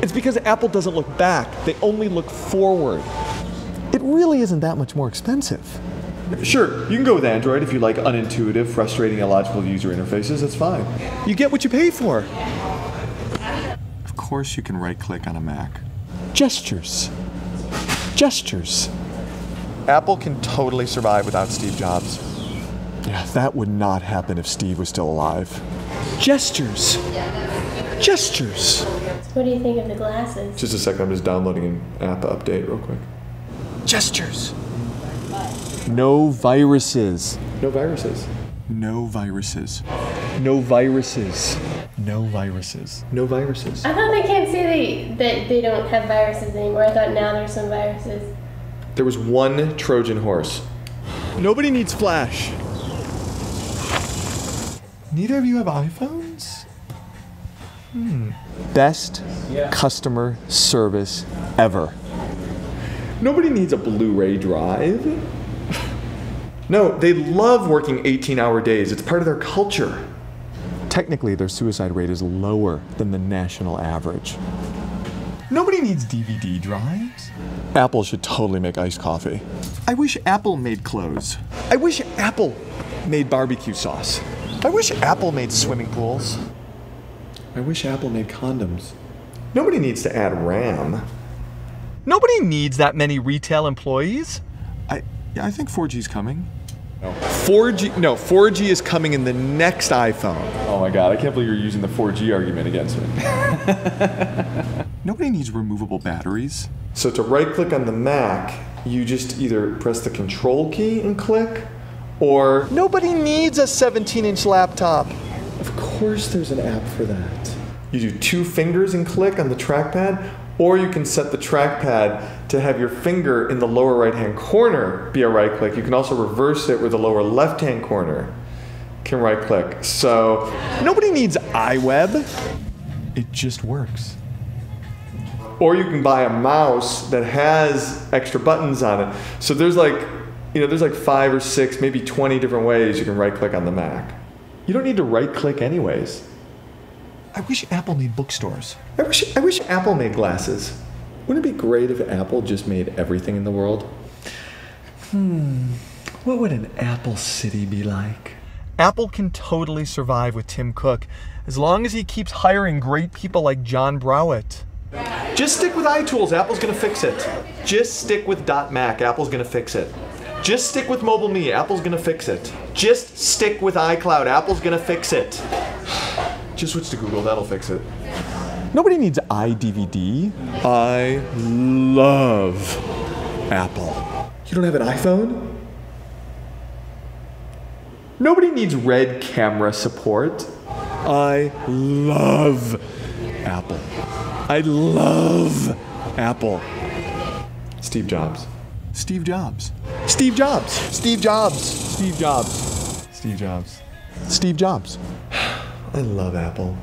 It's because Apple doesn't look back. They only look forward. It really isn't that much more expensive. Sure, you can go with Android if you like unintuitive, frustrating, illogical user interfaces. That's fine. You get what you pay for. Of course you can right-click on a Mac. Gestures. Gestures. Apple can totally survive without Steve Jobs. Yeah, that would not happen if Steve was still alive. Gestures. Gestures. What do you think of the glasses? Just a second, I'm just downloading an app update real quick. Gestures. No viruses. No viruses. No viruses. No viruses. No viruses. No viruses. I thought they can't say that they don't have viruses anymore. I thought now there's some viruses. There was one Trojan horse. Nobody needs Flash. Neither of you have iPhones? Best customer service ever. Nobody needs a Blu-ray drive. No, they love working 18-hour days. It's part of their culture. Technically, their suicide rate is lower than the national average. Nobody needs DVD drives. Apple should totally make iced coffee. I wish Apple made clothes. I wish Apple made barbecue sauce. I wish Apple made swimming pools. I wish Apple made condoms. Nobody needs to add RAM. Nobody needs that many retail employees. I think 4G's coming. 4G is coming in the next iPhone. Oh my god, I can't believe you're using the 4G argument against me. Nobody needs removable batteries. So to right-click on the Mac, you just either press the Control key and click, or... Nobody needs a 17-inch laptop. Of course there's an app for that. You do 2 fingers and click on the trackpad, or you can set the trackpad to have your finger in the lower right-hand corner be a right-click. You can also reverse it where the lower left-hand corner can right-click. So nobody needs iWeb. It just works. Or you can buy a mouse that has extra buttons on it. So there's like 5 or 6, maybe 20 different ways you can right-click on the Mac. You don't need to right-click anyways. I wish Apple made bookstores. I wish Apple made glasses. Wouldn't it be great if Apple just made everything in the world? What would an Apple City be like? Apple can totally survive with Tim Cook as long as he keeps hiring great people like John Browett. Just stick with iTools, Apple's gonna fix it. Just stick with .Mac, Apple's gonna fix it. Just stick with Mobile Me, Apple's gonna fix it. Just stick with iCloud, Apple's gonna fix it. Just switch to Google, that'll fix it. Nobody needs iDVD. I love Apple. You don't have an iPhone? Nobody needs Red camera support. I love Apple. I love Apple. Steve Jobs. Steve Jobs. Steve Jobs. Steve Jobs. Steve Jobs. Steve Jobs. Steve Jobs. I love Apple.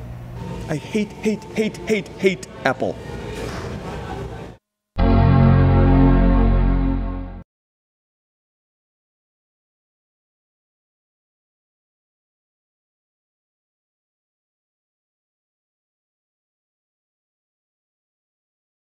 I hate Apple.